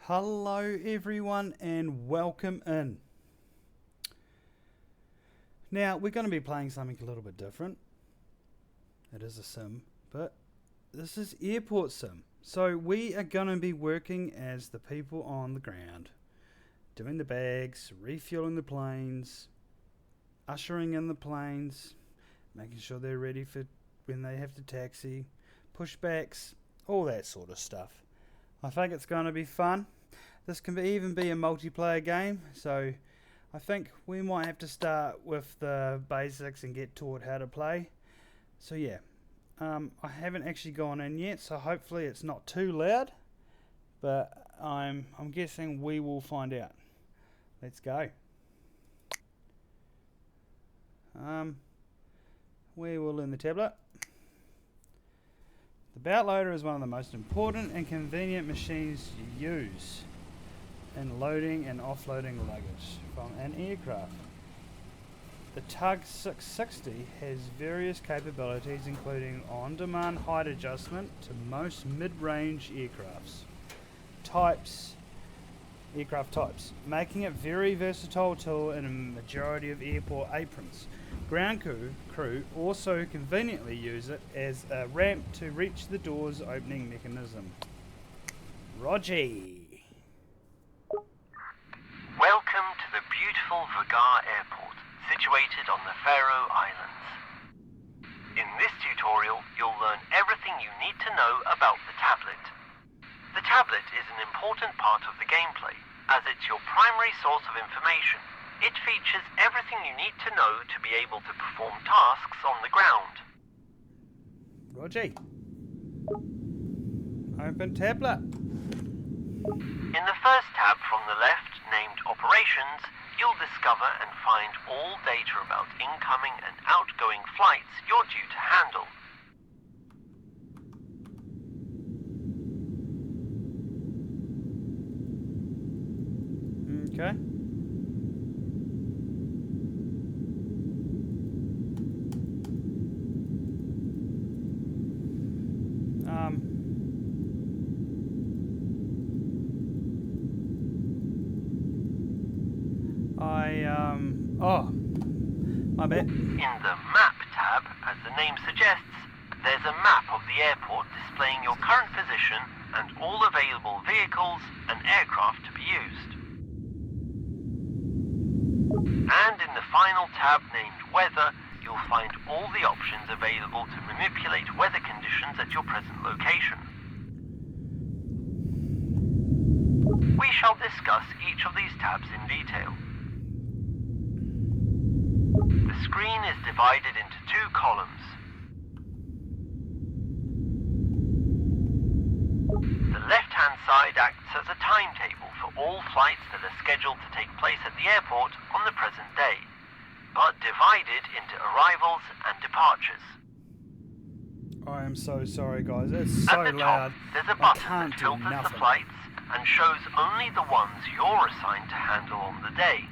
Hello everyone and welcome in. Now we're going to be playing something a little bit different. It is a sim, but this is airport sim. So we are going to be working as the people on the ground, doing the bags, refueling the planes, ushering in the planes, making sure they're ready for when they have to taxi, pushbacks, all that sort of stuff. I think it's going to be fun. This can even be a multiplayer game, so I think we might have to start with the basics and get taught how to play. So yeah, I haven't actually gone in yet, so hopefully it's not too loud, but I'm guessing we will find out. Let's go. We will learn the tablet. The bout loader is one of the most important and convenient machines you use in loading and offloading luggage from an aircraft. The Tug 660 has various capabilities including on-demand height adjustment to most mid-range aircraft types, making it very versatile tool in a majority of airport aprons. Ground crew also conveniently use it as a ramp to reach the door's opening mechanism. Roger. Welcome to the beautiful Vagar Airport, situated on the Faroe Islands. In this tutorial, you'll learn everything you need to know about the tablet. The tablet is an important part of the gameplay, as it's your primary source of information. It features everything you need to know to be able to perform tasks on the ground. Roger. Open tablet. In the first tab from the left, named Operations, you'll discover and find all data about incoming and outgoing flights you're due to handle. Okay. Oh, my bad. In the Map tab, as the name suggests, there's a map of the airport displaying your current position and all available vehicles and aircraft to be used. And in the final tab named Weather, you'll find all the options available to manipulate weather conditions at your present location. We shall discuss each of these tabs in detail. The screen is divided into two columns. The left-hand side acts as a timetable for all flights that are scheduled to take place at the airport on the present day, but divided into arrivals and departures. I am so sorry, guys. It's so at the loud. top, there's a I button can't that do filters the nothing. flights and shows only the ones you're assigned to handle on the day.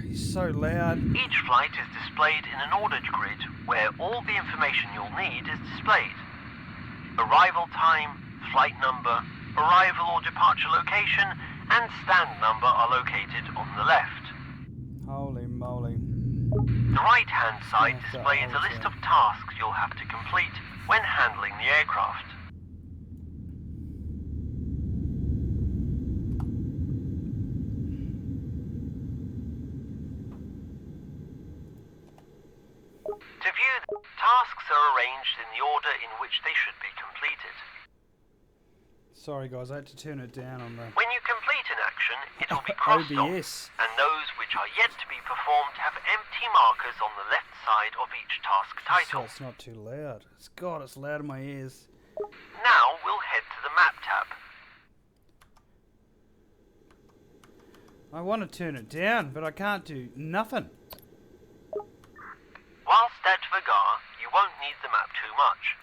He's so loud. Each flight is displayed in an ordered grid where all the information you'll need is displayed. Arrival time, flight number, arrival or departure location, and stand number are located on the left. Holy moly. The right-hand side That's displays a list of tasks you'll have to complete when handling the aircraft. To view the tasks are arranged in the order in which they should be completed. Sorry, guys. I had to turn it down on the When you complete an action, it will be crossed off, OBS. and those which are yet to be performed have empty markers on the left side of each task So title. it's not too loud. It's loud in my ears. Now we'll head to the Map tab. I want to turn it down, but I can't do nothing. Whilst at Vagar, you won't need the map too much.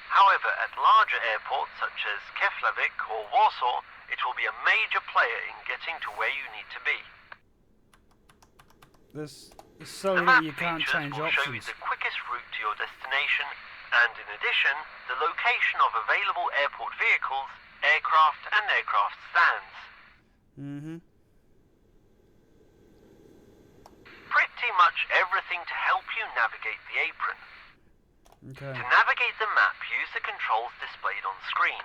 However, at larger airports such as Keflavik or Warsaw, it will be a major player in getting to where you need to be. This is so The that map you can't features change will show you options. the quickest route to your destination, and in addition, the location of available airport vehicles aircraft and aircraft stands. Pretty much everything to help you navigate the apron. Okay. To navigate the map, use the controls displayed on screen.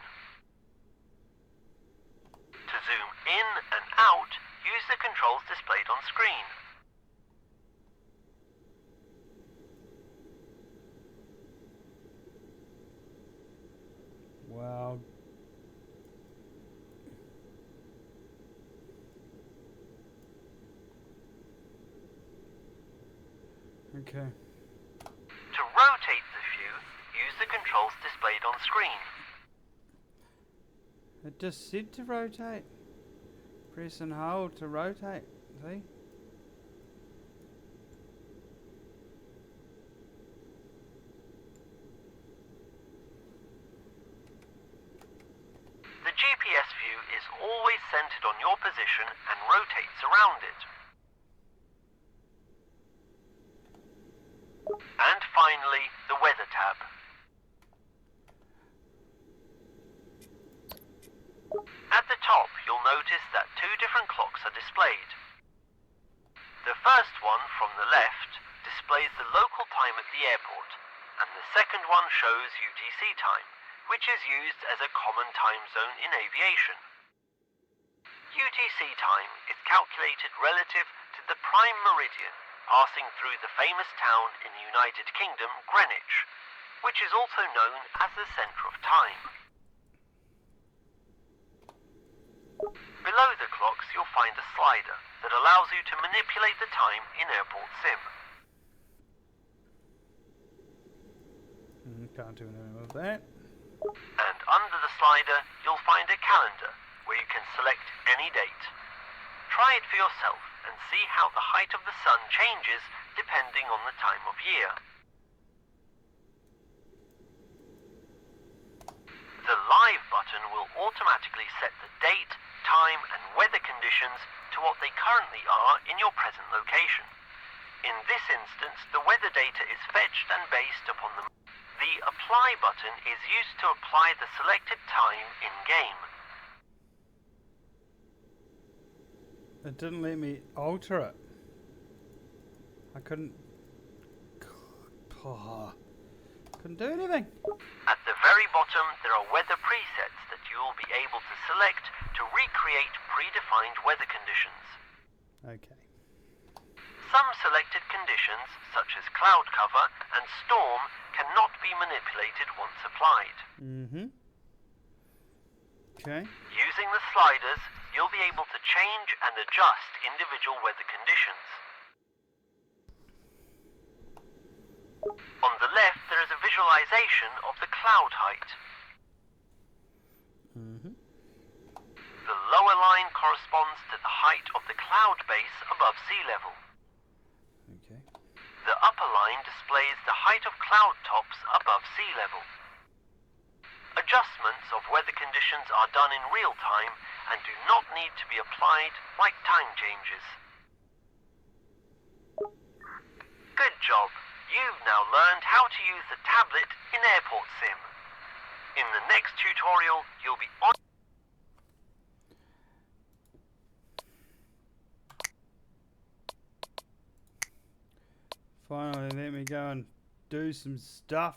To zoom in and out, use the controls displayed on screen. Wow. Okay. To rotate the view, use the controls displayed on screen. It just said to rotate. Press and hold to rotate. See? The GPS view is always centered on your position and rotates around it. And finally, the weather tab. At the top, you'll notice that two different clocks are displayed. The first one, from the left, displays the local time at the airport, and the second one shows UTC time, which is used as a common time zone in aviation. UTC time is calculated relative to the prime meridian, passing through the famous town in the United Kingdom, Greenwich, which is also known as the centre of time. Below the clocks, you'll find a slider that allows you to manipulate the time in Airport Sim. Can't do anything with that. And under the slider, you'll find a calendar where you can select any date. Try it for yourself and see how the height of the sun changes depending on the time of year. The Live button will automatically set the date, time and weather conditions to what they currently are in your present location. In this instance, the weather data is fetched and based upon the Apply button is used to apply the selected time in-game. It didn't let me alter it. I couldn't do anything. At the very bottom, there are weather presets that you will be able to select to recreate predefined weather conditions. Okay. Some selected conditions, such as cloud cover and storm, cannot be manipulated once applied. Okay. Using the sliders, you'll be able to change and adjust individual weather conditions. On the left, there is a visualization of the cloud height. The lower line corresponds to the height of the cloud base above sea level. Okay. The upper line displays the height of cloud tops above sea level. Adjustments of weather conditions are done in real time and do not need to be applied like time changes. Good job! You've now learned how to use the tablet in Airport Sim. In the next tutorial, you'll be on... Finally, let me go and do some stuff.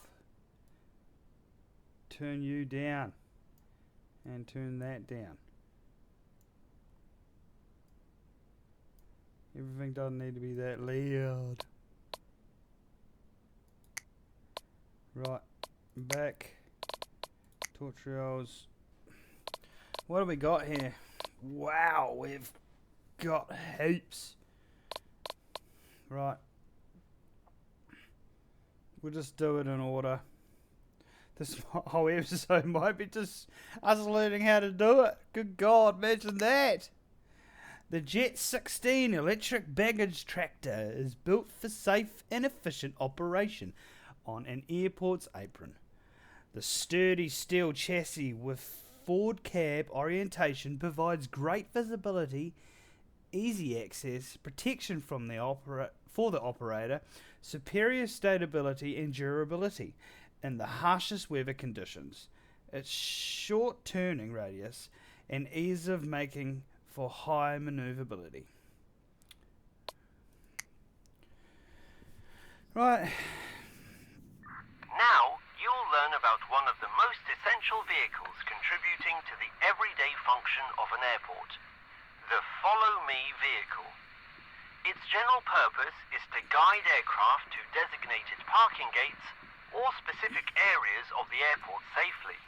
Turn you down. And turn that down. Everything doesn't need to be that loud. Right. Back. Tutorials. What have we got here? Wow, we've got heaps. Right. We'll just do it in order. This whole episode might be just us learning how to do it. Good God, imagine that. The Jet 16 electric baggage tractor is built for safe and efficient operation on an airport's apron. The sturdy steel chassis with forward cab orientation provides great visibility, easy access, protection from the for the operator, superior stability and durability in the harshest weather conditions. its short turning radius, and ease of making for high maneuverability. Right. Now, you'll learn about one of the most essential vehicles contributing to the everyday function of an airport, the Follow Me vehicle. Its general purpose is to guide aircraft to designated parking gates or specific areas of the airport safely.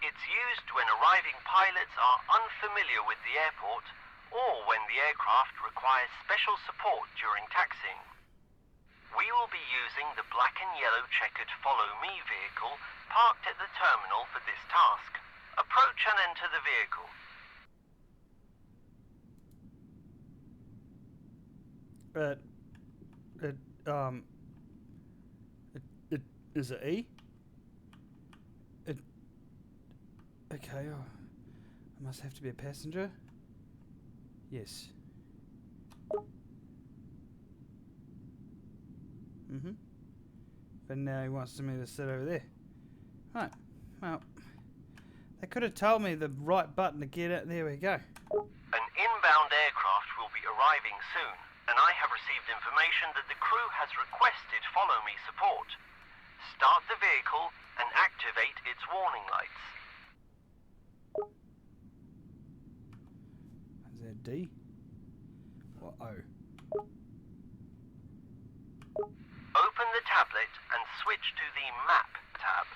It's used when arriving pilots are unfamiliar with the airport or when the aircraft requires special support during taxiing. We will be using the black and yellow checkered Follow Me vehicle parked at the terminal for this task. Approach and enter the vehicle. Is it E? Okay, I must have to be a passenger. Yes. But now he wants me to sit over there. Right. Well, they could have told me the right button to get it. There we go. An inbound aircraft will be arriving soon, and I have received information that the crew has requested Follow Me support. Start the vehicle and activate its warning lights. Is that D? Or O? Open the tablet and switch to the Map tab.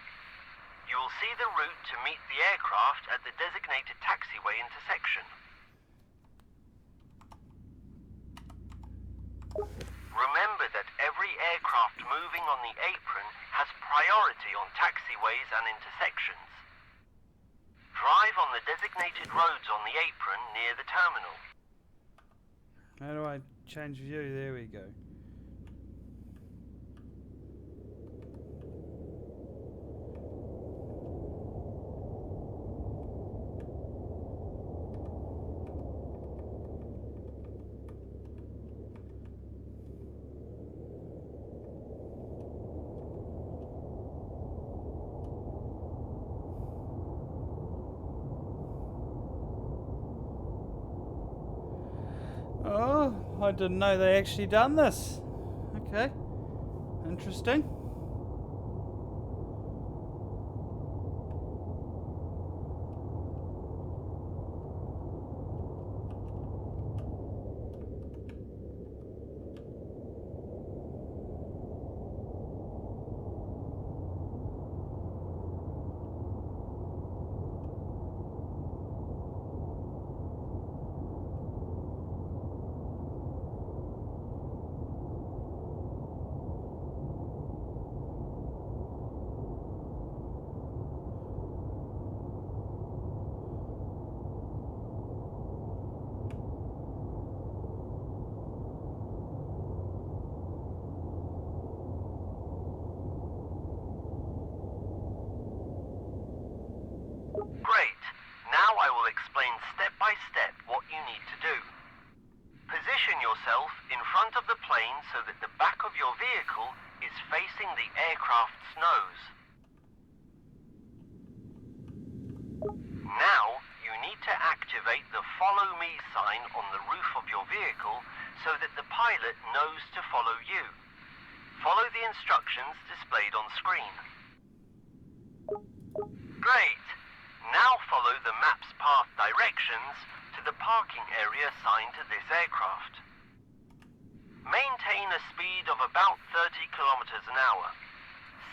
You will see the route to meet the aircraft at the designated taxiway intersection. Remember that every aircraft moving on the apron has priority on taxiways and intersections. Drive on the designated roads on the apron near the terminal. How do I change view? There we go. Oh, I didn't know they actually done this. Okay. Interesting. Great. Now I will explain step by step what you need to do. Position yourself in front of the plane so that the back of your vehicle is facing the aircraft's nose. Now, you need to activate the Follow Me sign on the roof of your vehicle so that the pilot knows to follow you. Follow the instructions displayed on screen. Great! Now follow the map's path directions to the parking area assigned to this aircraft. Maintain a speed of about 30 kilometers an hour.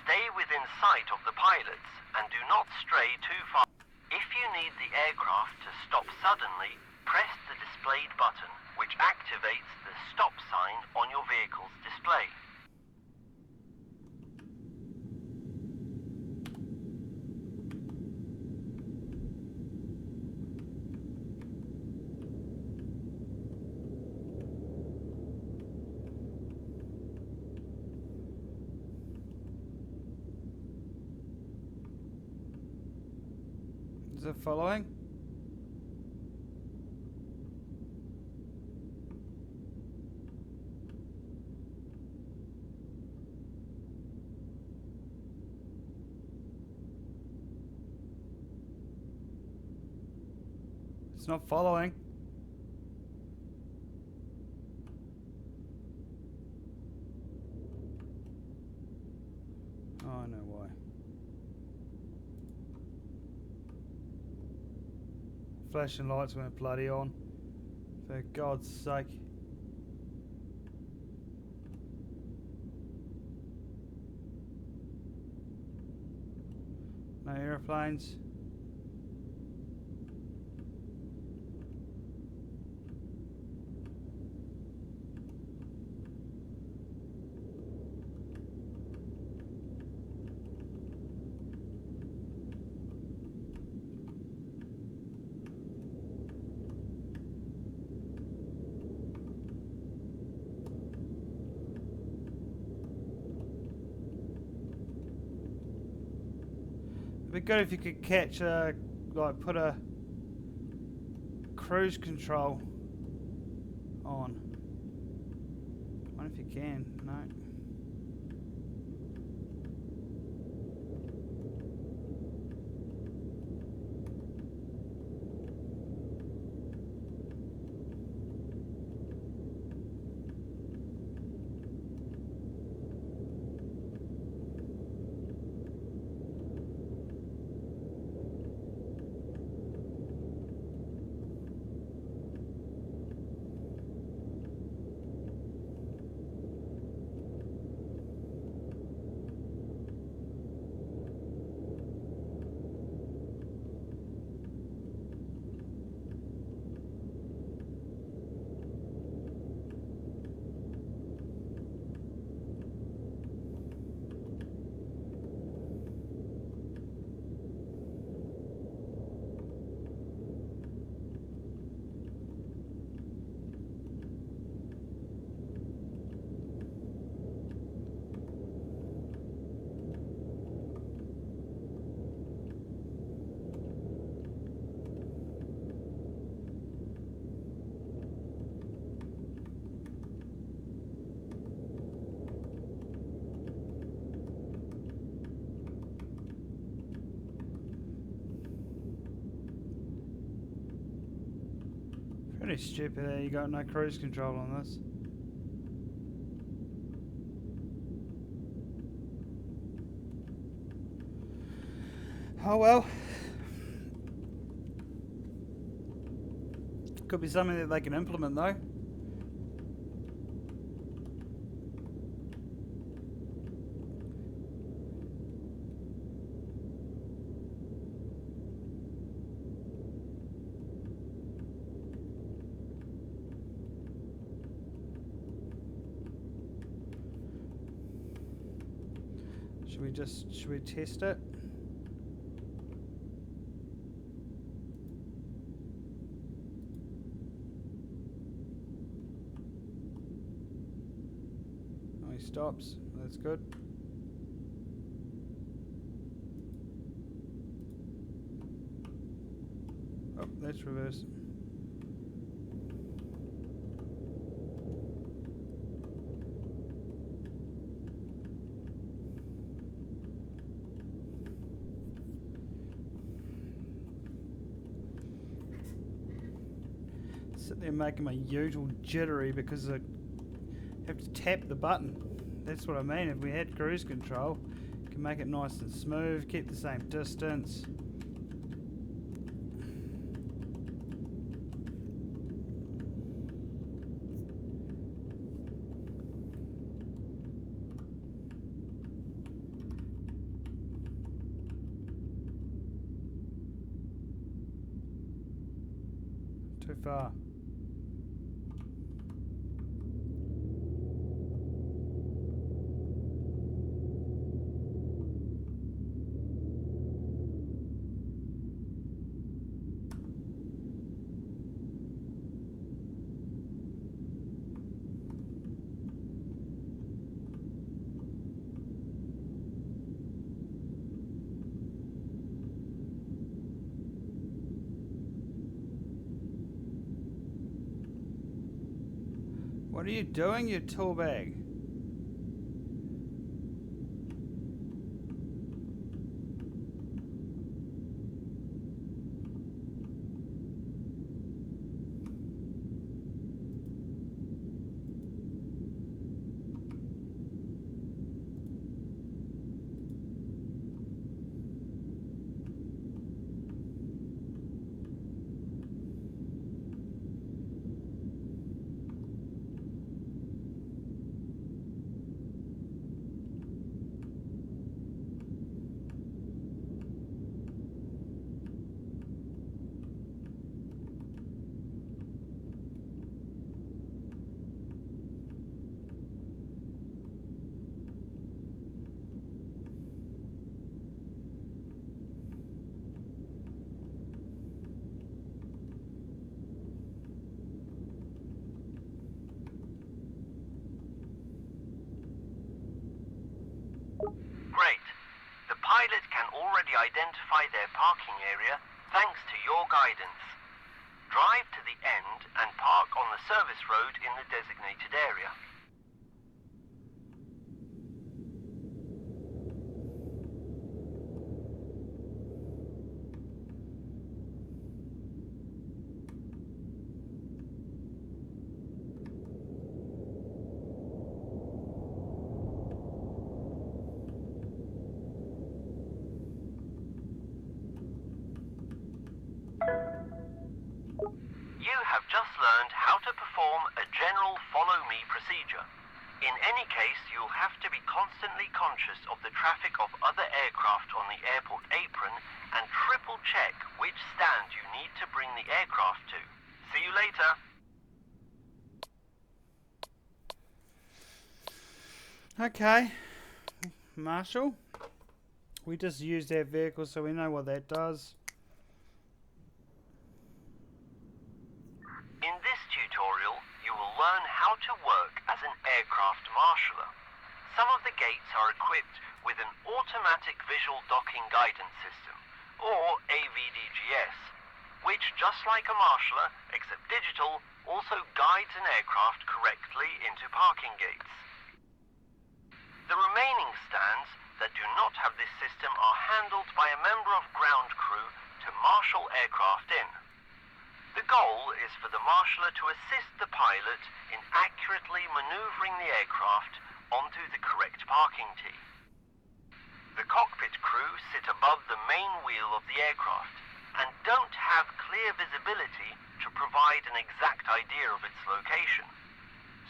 Stay within sight of the pilots and do not stray too far. If you need the aircraft to stop suddenly, press the displayed button, which activates the stop sign on your vehicle's display. Is it following? It's not following. Oh, I know why. Flashing lights went bloody on. For God's sake. No aeroplanes. It'd be good if you could catch a, like, put a cruise control on. I wonder if you can. No. Pretty stupid that you got no cruise control on this. Oh well. Could be something that they can implement though. Should we test it? Oh, he stops. That's good. Oh, that's reverse. Sit there making my usual jittery because I have to tap the button. That's what I mean. If we had cruise control, can make it nice and smooth, keep the same distance. Too far. What are you doing, you tool bag? pilot can already identify their parking area thanks to your guidance. Drive to the end and park on the service road in the designated area. You have just learned how to perform a general follow-me procedure. In any case, you'll have to be constantly conscious of the traffic of other aircraft on the airport apron and triple check which stand you need to bring the aircraft to. See you later. Okay, Marshall. We just used that vehicle, so we know what that does. In this tutorial, you will learn how to work as an aircraft marshaller. Some of the gates are equipped with an automatic visual docking guidance system, or AVDGS, which, just like a marshaller, except digital, also guides an aircraft correctly into parking gates. The remaining stands that do not have this system are handled by a member of ground crew to marshal aircraft in. The goal is for the marshaller to assist the pilot in accurately maneuvering the aircraft onto the correct parking tee. The cockpit crew sit above the main wheel of the aircraft and don't have clear visibility to provide an exact idea of its location.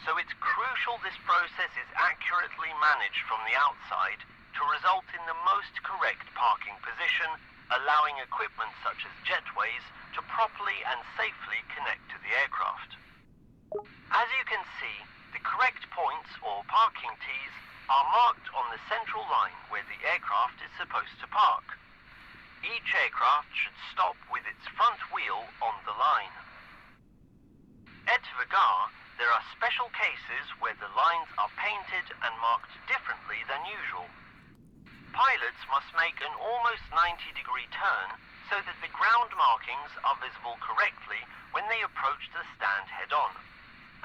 So it's crucial this process is accurately managed from the outside to result in the most correct parking position, allowing equipment such as jetways to properly and safely connect to the aircraft. As you can see, the correct points or parking tees are marked on the central line where the aircraft is supposed to park. Each aircraft should stop with its front wheel on the line. At Vagar, there are special cases where the lines are painted and marked differently than usual. Pilots must make an almost 90-degree turn so that the ground markings are visible correctly when they approach the stand head-on,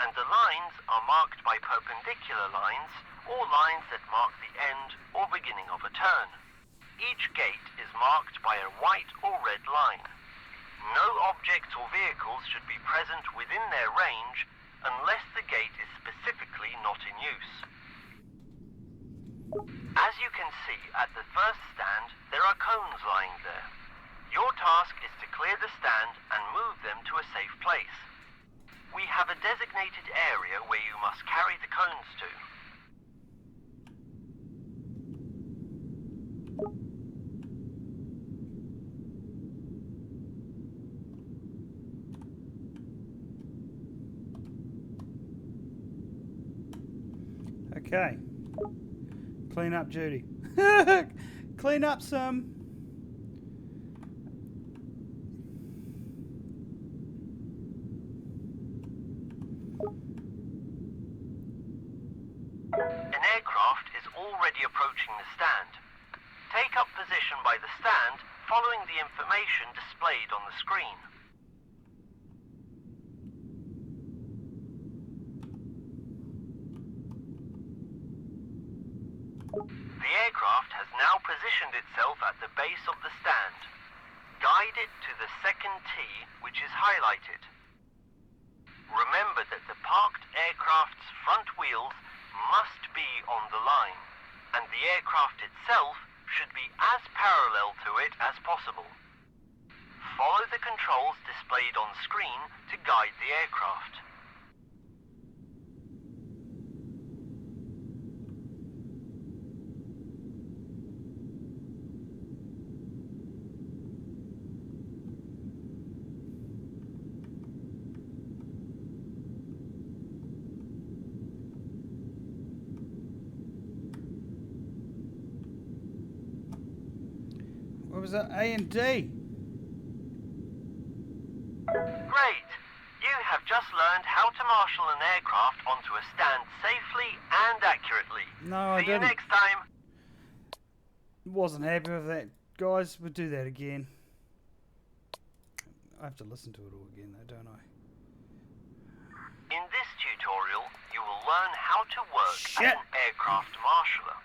and the lines are marked by perpendicular lines or lines that mark the end or beginning of a turn. Each gate is marked by a white or red line. No objects or vehicles should be present within their range unless the gate is specifically not in use. As you can see at the first stand, there are cones lying there. Your task is to clear the stand and move them to a safe place. We have a designated area where you must carry the cones to. Okay. Clean up duty. Clean up some. An aircraft is already approaching the stand. Take up position by the stand, following the information displayed on the screen. The aircraft has now positioned itself at the base of the stand. Guide it to the second tee, which is highlighted. Remember that the parked aircraft's front wheels must be on the line, and the aircraft itself should be as parallel to it as possible. Follow the controls displayed on screen to guide the aircraft. What was that? A and D. Great! You have just learned how to marshal an aircraft onto a stand safely and accurately. No, I See you didn't. next time. Wasn't happy with that, guys. We'll do that again. I have to listen to it all again though, don't I? In this tutorial, you will learn how to work Shit. as an aircraft marshaller.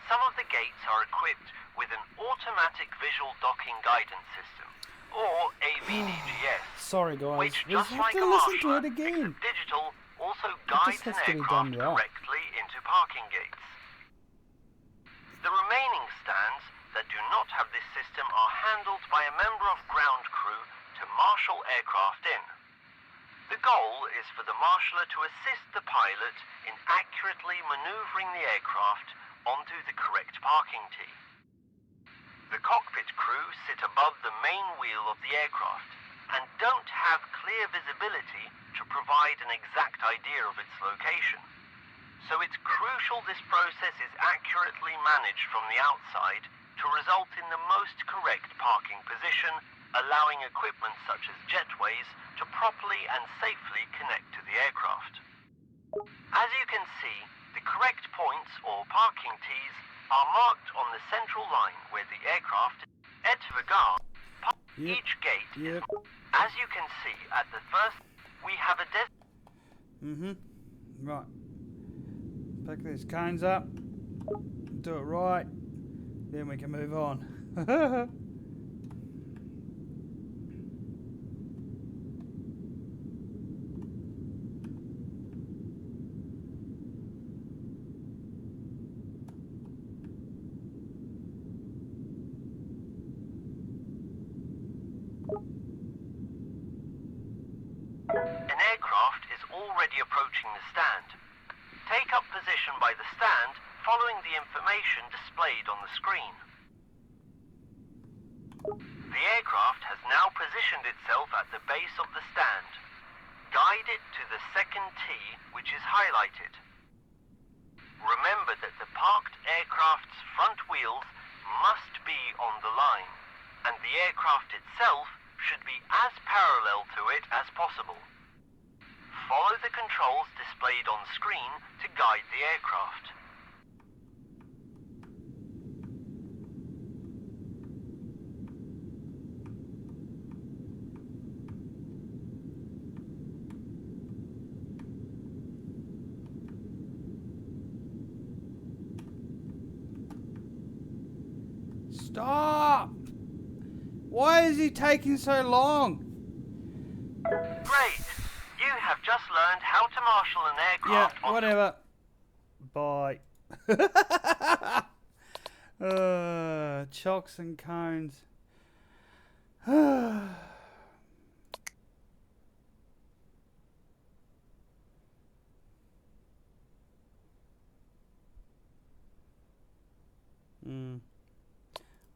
Some of the gates are equipped with an automatic visual docking guidance system, or AVDGS, Sorry, guys. which, We just have like to a listen to marshaller, it again. except digital, also guides an has to be aircraft done right. correctly into parking gates. The remaining stands that do not have this system are handled by a member of ground crew to marshal aircraft in. The goal is for the marshaller to assist the pilot in accurately maneuvering the aircraft onto the correct parking tee. The cockpit crew sit above the main wheel of the aircraft and don't have clear visibility to provide an exact idea of its location. So it's crucial this process is accurately managed from the outside to result in the most correct parking position, allowing equipment such as jetways to properly and safely connect to the aircraft. As you can see, the correct points or parking tees are marked on the central line where the aircraft at Vagar. Each gate is, as you can see at the first, we have a Right. Pick these cones up. Do it right. Then we can move on. An aircraft is already approaching the stand. Take up position by the stand, following the information displayed on the screen. The aircraft has now positioned itself at the base of the stand. Guide it to the second tee, which is highlighted. Remember that the parked aircraft's front wheels must be on the line, and the aircraft itself should be as parallel to it as possible. Follow the controls displayed on screen to guide the aircraft. Stop! Why is he taking so long? Great! You have just learned how to marshal an Yeah, aircraft on whatever. Bye. Chocks and cones.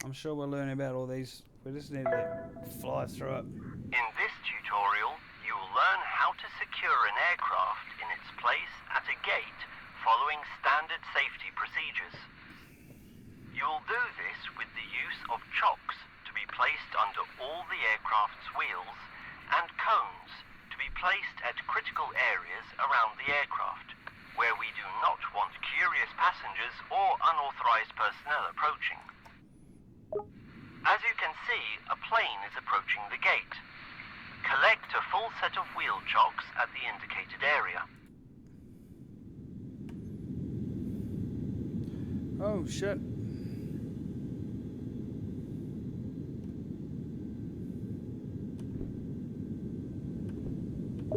I'm sure we'll learn about all these. We just need to fly through it. In this tutorial, you will learn how to secure an aircraft in its place at a gate following standard safety procedures. You will do this with the use of chocks to be placed under all the aircraft's wheels and cones to be placed at critical areas around the aircraft, where we do not want curious passengers or unauthorized personnel approaching. As you can see, a plane is approaching the gate. Collect a full set of wheel chocks at the indicated area. Oh shit.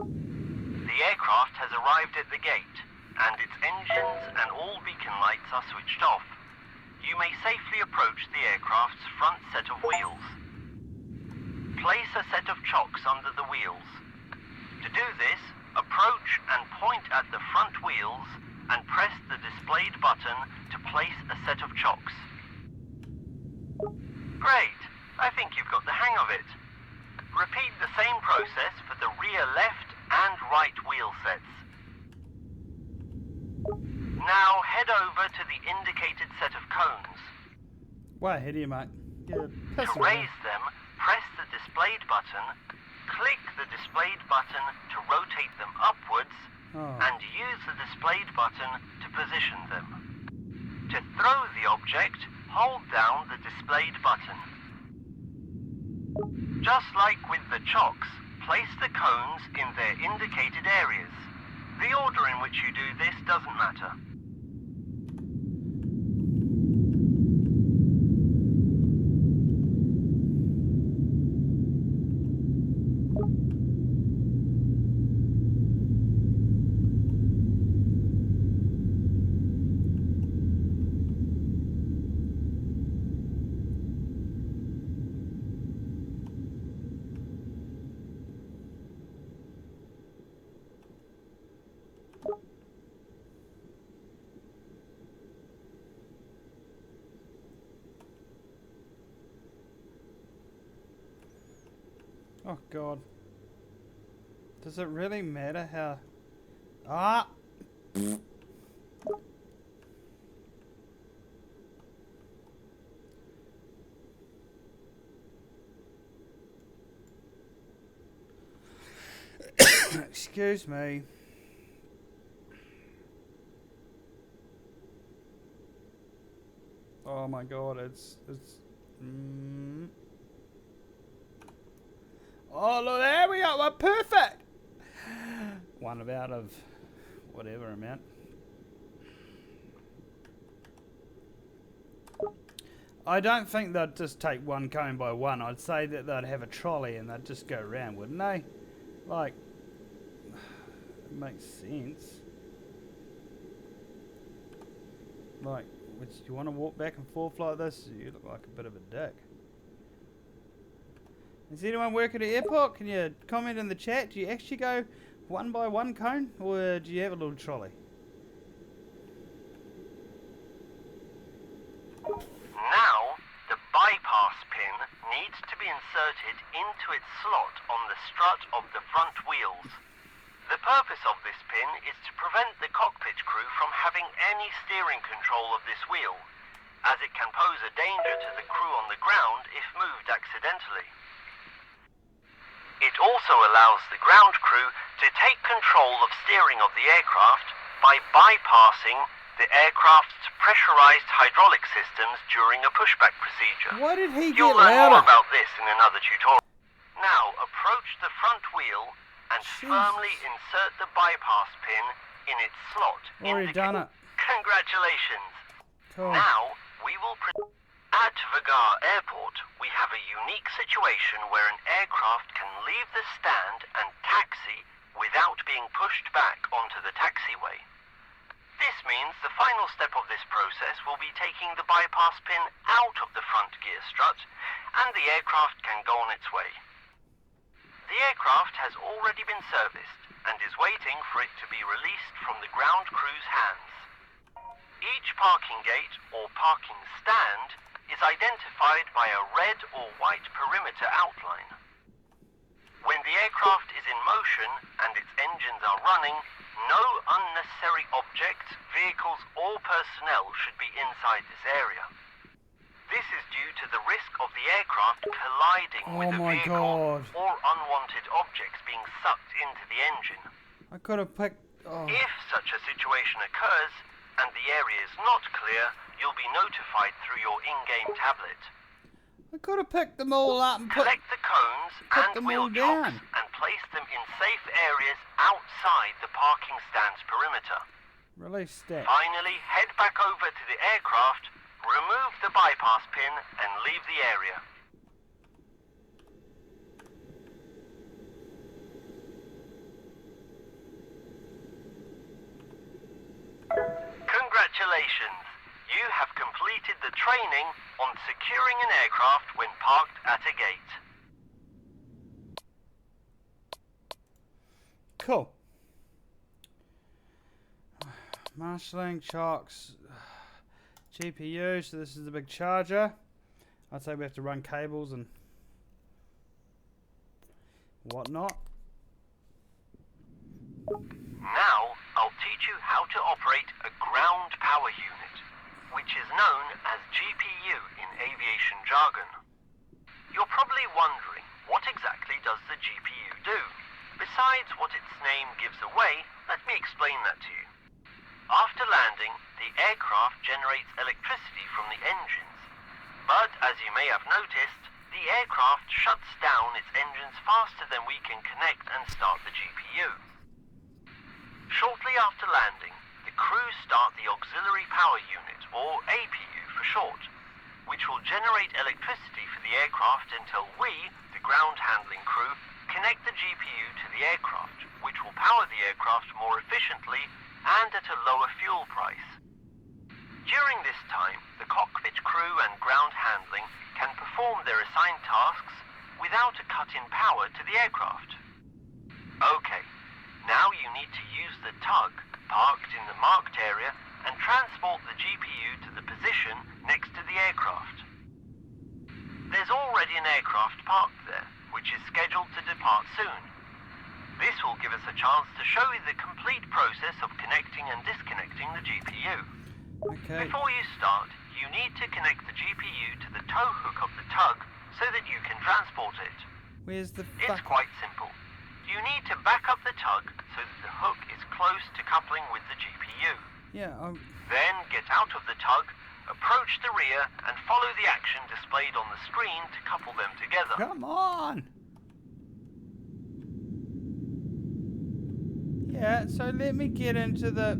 The aircraft has arrived at the gate, and its engines and all beacon lights are switched off. You may safely approach the aircraft's front set of wheels. Place a set of chocks under the wheels. To do this, approach and point at the front wheels and press the displayed button to place a set of chocks. Great! I think you've got the hang of it. Repeat the same process for the rear left and right wheel sets. Now head over to the indicated set of cones. Way ahead of you, mate. Yeah, To raise them, press the displayed button, click the displayed button to rotate them upwards, and use the displayed button to position them. To throw the object, hold down the displayed button. Just like with the chocks, place the cones in their indicated areas. The order in which you do this doesn't matter. Oh god. Does it really matter how... Ah! Excuse me. Oh my god, it's Oh look, there we go, we're perfect! One out of whatever amount. I don't think they'd just take one cone by one. I'd say that they'd have a trolley and they'd just go around, wouldn't they? Like, it makes sense. Like, do you want to walk back and forth like this? You look like a bit of a dick. Does anyone work at an airport? Can you comment in the chat? Do you actually go one by one cone, or do you have a little trolley? Now, the bypass pin needs to be inserted into its slot on the strut of the front wheels. The purpose of this pin is to prevent the cockpit crew from having any steering control of this wheel, as it can pose a danger to the crew on the ground if moved accidentally. It also allows the ground crew to take control of steering of the aircraft by bypassing the aircraft's pressurized hydraulic systems during a pushback procedure. Why did he You'll get learn louder? more about this in another tutorial. Now approach the front wheel and firmly insert the bypass pin in its slot. Already done it. Congratulations. Cool. Now we will at Vagar Airport, we have a unique situation where an aircraft can leave the stand and taxi without being pushed back onto the taxiway. This means the final step of this process will be taking the bypass pin out of the front gear strut, and the aircraft can go on its way. The aircraft has already been serviced and is waiting for it to be released from the ground crew's hands. Each parking gate or parking stand is identified by a red or white perimeter outline. When the aircraft is in motion and its engines are running, no unnecessary objects, vehicles or personnel should be inside this area. This is due to the risk of the aircraft colliding with a vehicle or unwanted objects being sucked into the engine. I could have picked... Oh. If such a situation occurs and the area is not clear, you'll be notified through your in-game tablet. I could have picked them all up and collect the cones and wheel chocks down and place them in safe areas outside the parking stand's perimeter. Release that. Finally, head back over to the aircraft, remove the bypass pin and leave the area. Congratulations! You have completed the training on securing an aircraft when parked at a gate. Cool. Marshalling, chocks, GPU, so this is the big charger. I'd say we have to run cables and whatnot. Now, I'll teach you how to operate a ground power unit, which is known as GPU in aviation jargon. You're probably wondering, what exactly does the GPU do? Besides what its name gives away, let me explain that to you. After landing, the aircraft generates electricity from the engines But as you may have noticed, the aircraft shuts down its engines faster than we can connect and start the GPU. Shortly after landing, the crew start the Auxiliary Power Unit, or APU for short, which will generate electricity for the aircraft until we, the ground handling crew, connect the GPU to the aircraft, which will power the aircraft more efficiently and at a lower fuel price. During this time, the cockpit crew and ground handling can perform their assigned tasks without a cut in power to the aircraft. Okay, now you need to use the tug parked in the marked area and transport the GPU to the position next to the aircraft. There's already an aircraft parked there, which is scheduled to depart soon. This will give us a chance to show you the complete process of connecting and disconnecting the GPU. Okay. Before you start, you need to connect the GPU to the tow hook of the tug so that you can transport it. Where's the It's quite simple. You need to back up the tug so that the hook is close to coupling with the GPU. Yeah, Then get out of the tug, approach the rear, and follow the action displayed on the screen to couple them together. come on! Yeah, so let me get into the...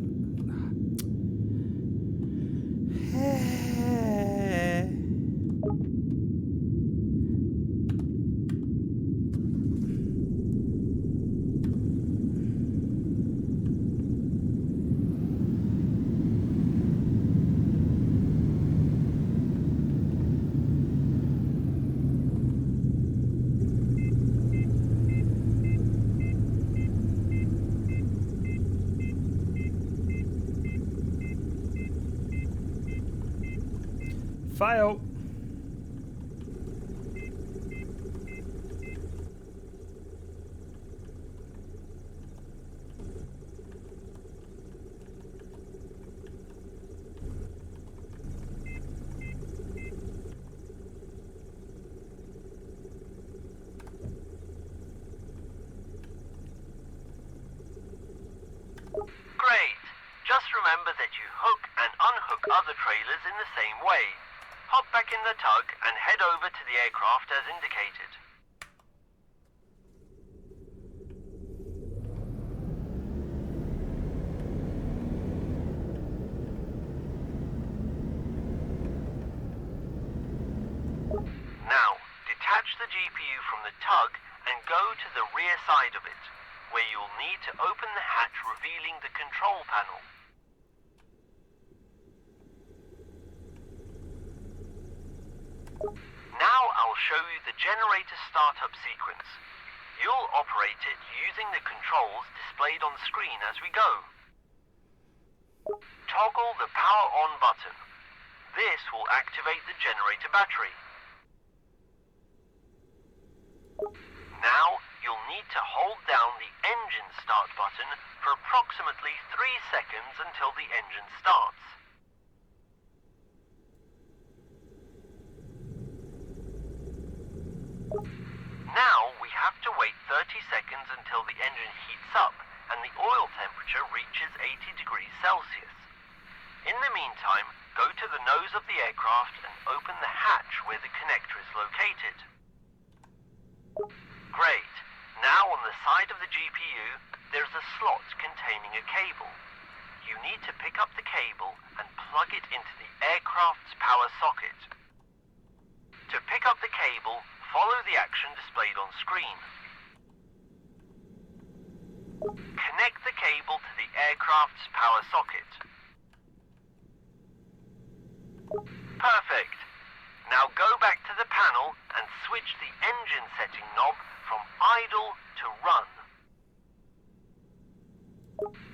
Fail. Great. Just remember that you hook and unhook other trailers in the same way. Hop back in the tug and head over to the aircraft as indicated. Now, detach the GPU from the tug and go to the rear side of it, where you'll need to open the hatch revealing the control panel. Now I'll show you the generator startup sequence. You'll operate it using the controls displayed on screen as we go. Toggle the power on button. This will activate the generator battery. Now you'll need to hold down the engine start button for approximately 3 seconds until the engine starts. Now we have to wait 30 seconds until the engine heats up and the oil temperature reaches 80 degrees Celsius. In the meantime, go to the nose of the aircraft and open the hatch where the connector is located. Great. Now on the side of the GPU, there's a slot containing a cable. You need to pick up the cable and plug it into the aircraft's power socket. To pick up the cable, follow the action displayed on screen. Connect the cable to the aircraft's power socket. Perfect. Now go back to the panel and switch the engine setting knob from idle to run.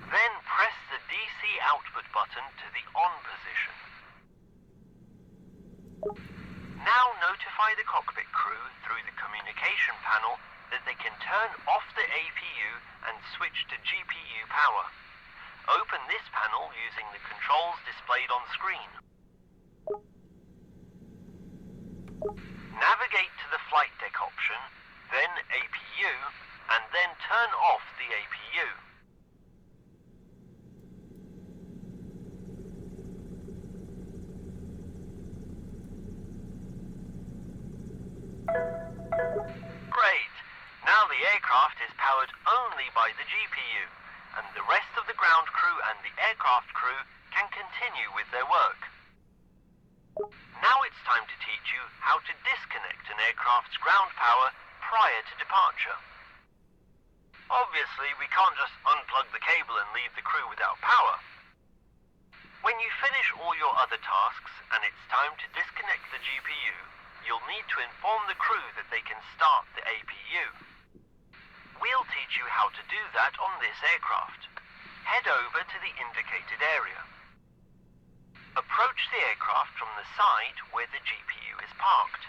Then press the DC output button to the on position. Now notify the cockpit crew through the communication panel that they can turn off the APU and switch to GPU power. Open this panel using the controls displayed on screen. Navigate to the flight deck option, then APU, and then turn off the APU. Great! Now the aircraft is powered only by the GPU, and the rest of the ground crew and the aircraft crew can continue with their work. Now it's time to teach you how to disconnect an aircraft's ground power prior to departure. Obviously, we can't just unplug the cable and leave the crew without power. When you finish all your other tasks and it's time to disconnect the GPU, you'll need to inform the crew that they can start the APU. We'll teach you how to do that on this aircraft. Head over to the indicated area. Approach the aircraft from the side where the GPU is parked.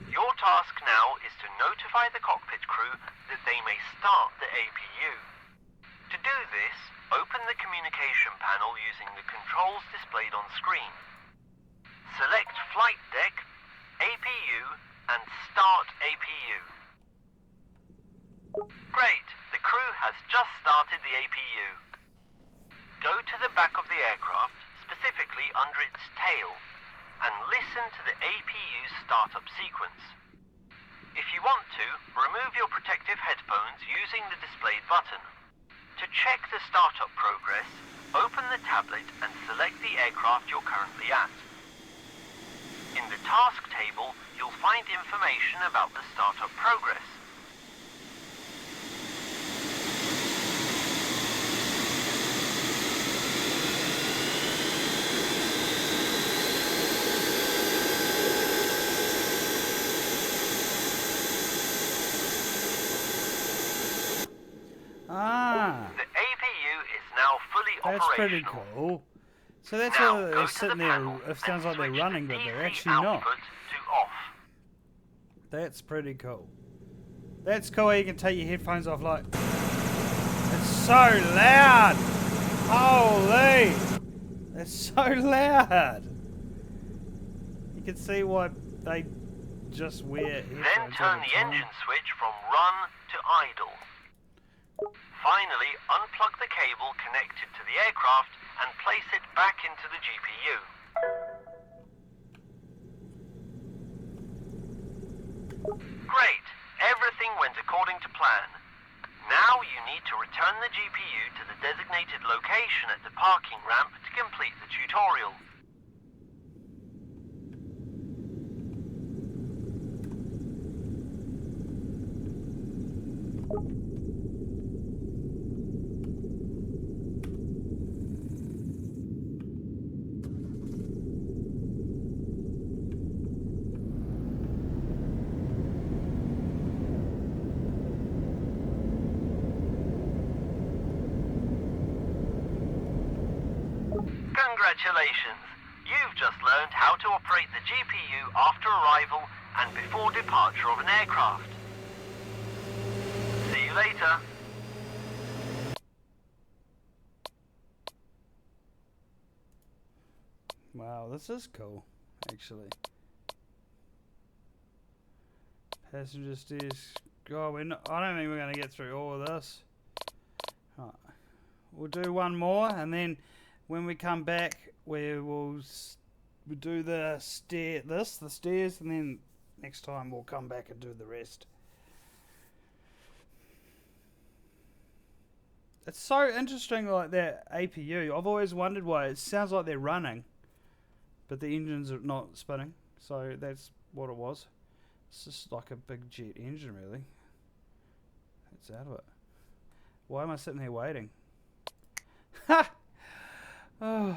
Your task now is to notify the cockpit crew that they may start the APU. To do this, open the communication panel using the controls displayed on screen. Select Flight Deck, APU, and Start APU. Great! The crew has just started the APU. Go to the back of the aircraft, specifically under its tail, and listen to the APU's startup sequence. If you want to, remove your protective headphones using the displayed button. To check the startup progress, open the tablet and select the aircraft you're currently at. In the task table, you'll find information about the startup progress. The APU is now fully That's pretty operational. cool. So that's Now, why go they're to sitting the there, panel it sounds and like they're switch running, the but they're PC actually not. output to off. That's pretty cool. That's cool, you can take your headphones off like... It's so loud! Holy! It's so loud! You can see why they just wear headphones Then turn all the time. engine switch from run to idle. Finally, unplug the cable connected to the aircraft and place it back into the GPU. Great! Everything went according to plan. Now you need to return the GPU to the designated location at the parking ramp to complete the tutorial. Congratulations! You've just learned how to operate the GPU after arrival and before departure of an aircraft. See you later. Wow, this is cool, actually. Passenger stairs. God, I don't think we're going to get through all of this. Right. We'll do one more, and then when we come back, we'll do the stairs, and then next time we'll come back and do the rest. It's so interesting, like that APU. I've always wondered why it sounds like they're running, but the engines are not spinning. So that's what it was. It's just like a big jet engine, really. It's out of it. Why am I sitting here waiting? Ha! Oh.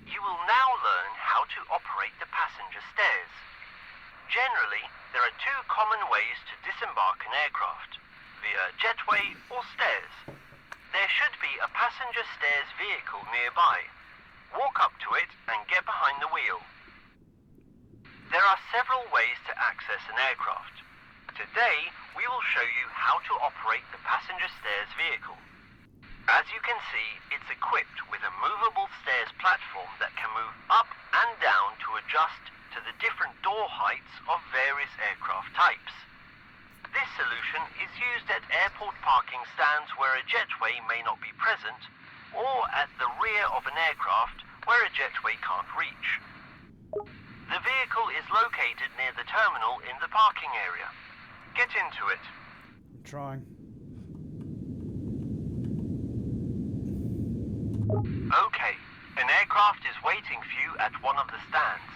You will now learn how to operate the passenger stairs. Generally, there are two common ways to disembark an aircraft, via jetway or stairs. There should be a passenger stairs vehicle nearby. Walk up to it and get behind the wheel. There are several ways to access an aircraft. Today, we will show you how to operate the passenger stairs vehicle. As you can see, it's equipped with a movable stairs platform that can move up and down to adjust to the different door heights of various aircraft types. This solution is used at airport parking stands where a jetway may not be present, or at the rear of an aircraft where a jetway can't reach. The vehicle is located near the terminal in the parking area. Get into it. I'm trying. Okay, an aircraft is waiting for you at one of the stands.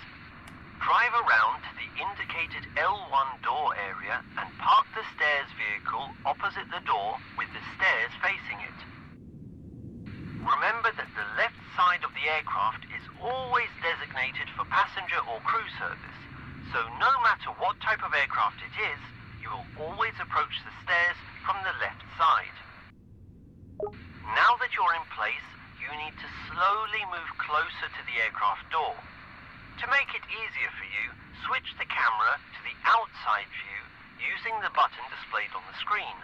Drive around to the indicated L1 door area and park the stairs vehicle opposite the door with the stairs facing it. Remember that the left side of the aircraft is always designated for passenger or crew service, so no matter what type of aircraft it is, you will always approach the stairs from the left side. Now that you're in place, you need to slowly move closer to the aircraft door. To make it easier for you, switch the camera to the outside view using the button displayed on the screen.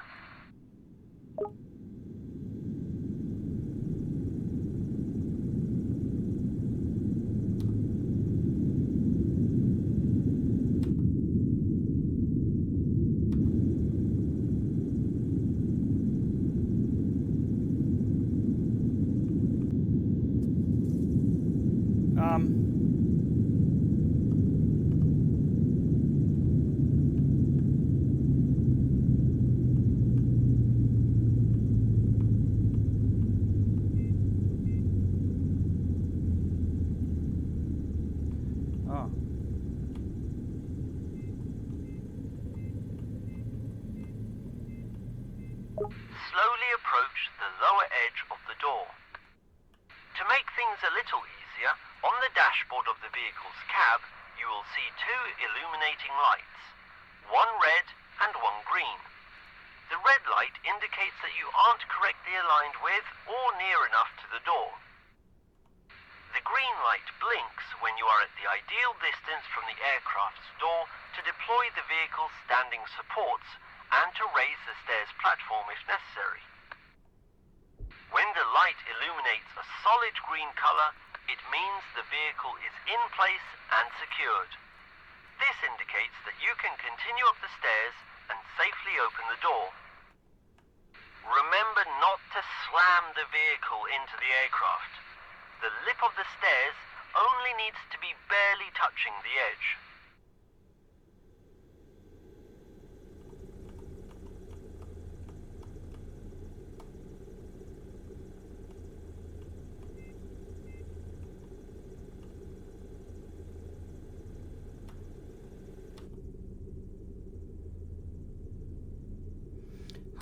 Slowly approach the lower edge of the door. To make things a little easier, on the dashboard of the vehicle's cab, you will see two illuminating lights, one red and one green. The red light indicates that you aren't correctly aligned with or near enough to the door. The green light blinks when you are at the ideal distance from the aircraft's door to deploy the vehicle's standing supports and to raise the stairs platform if necessary. When the light illuminates a solid green color, it means the vehicle is in place and secured. This indicates that you can continue up the stairs and safely open the door. Remember not to slam the vehicle into the aircraft. The lip of the stairs only needs to be barely touching the edge.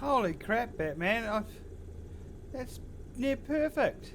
Holy crap, Batman. That's near perfect.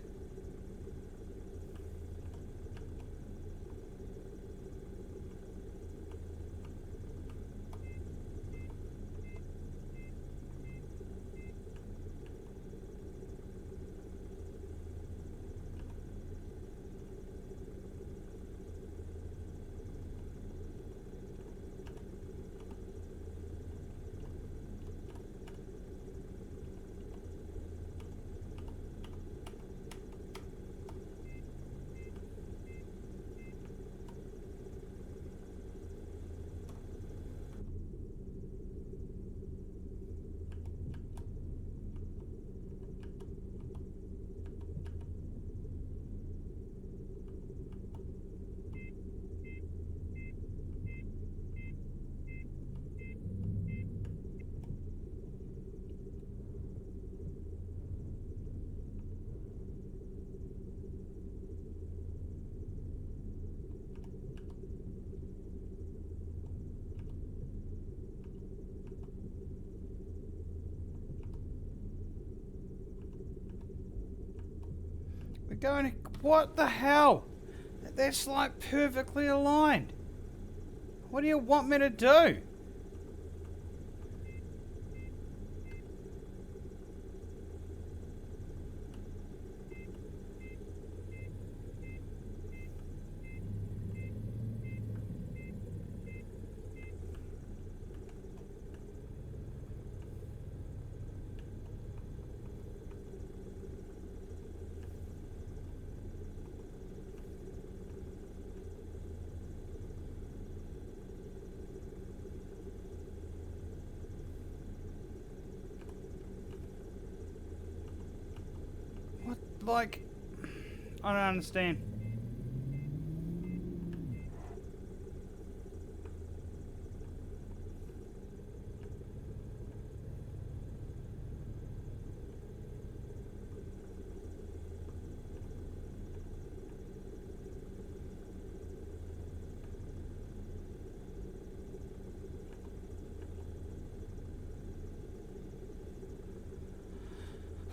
We're going to... What the hell? That's like perfectly aligned. What do you want me to do? Like, I don't understand.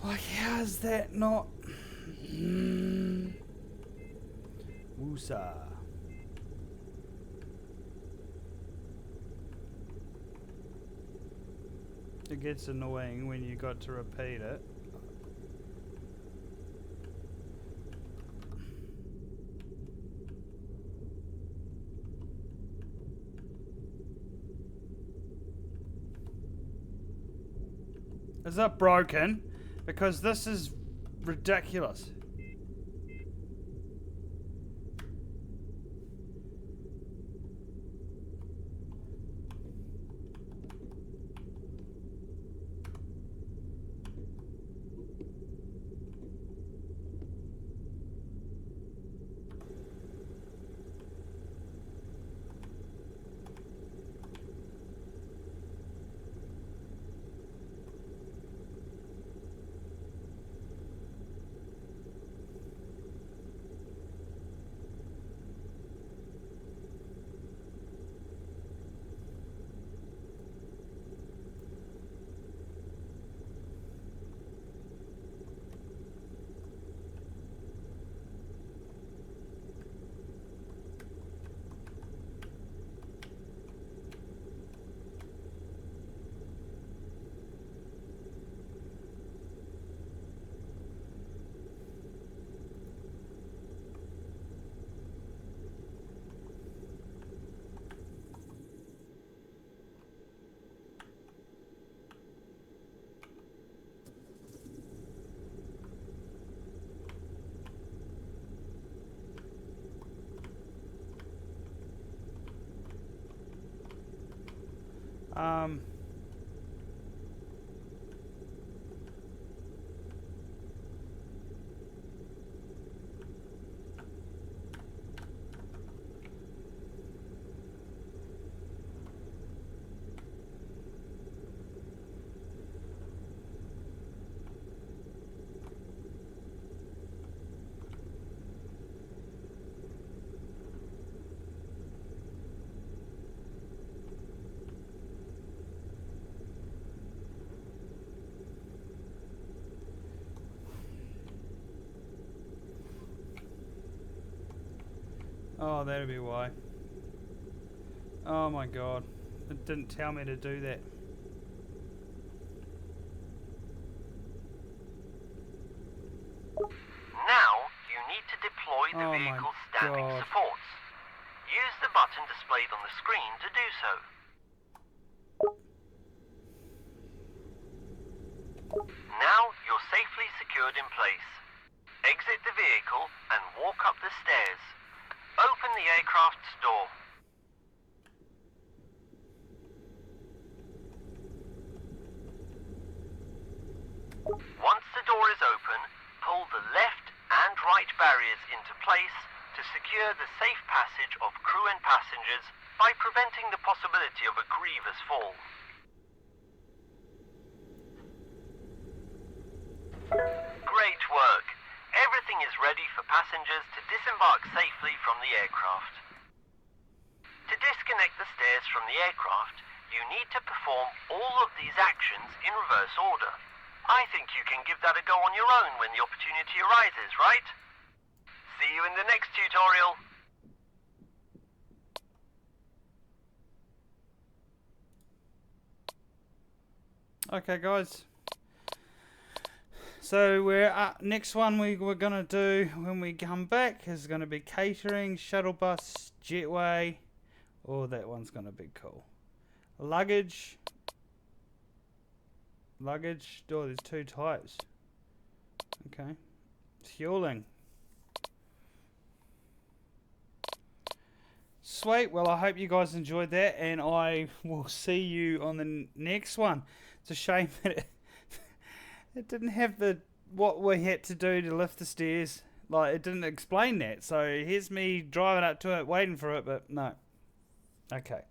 Like, how is that not... Woosah. It gets annoying when you got to repeat it. Is that broken? Because this is ridiculous. Um... Oh, that'd be why. Oh my god. It didn't tell me to do that. Now, you need to deploy the vehicle's standing supports. Use the button displayed on the screen to do so. Now, you're safely secured in place. Exit the vehicle and walk up the stairs. Open the aircraft's door. Once the door is open, pull the left and right barriers into place to secure the safe passage of crew and passengers by preventing the possibility of a grievous fall. Great work! Everything is ready for passengers to disembark safely from the aircraft. To disconnect the stairs from the aircraft, you need to perform all of these actions in reverse order. I think you can give that a go on your own when the opportunity arises, right? See you in the next tutorial. Okay, guys. So next one we're gonna do when we come back is gonna be catering, shuttle bus, jetway. Oh, that one's gonna be cool. Luggage. Oh, there's two types. Okay. Fueling. Sweet. Well, I hope you guys enjoyed that, and I will see you on the next one. It's a shame that it didn't have the what we had to do to lift the stairs. Like, it didn't explain that. So here's me driving up to it, waiting for it, but no. Okay.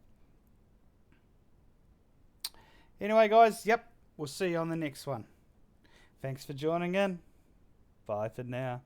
Anyway, guys, yep, we'll see you on the next one. Thanks for joining in. Bye for now.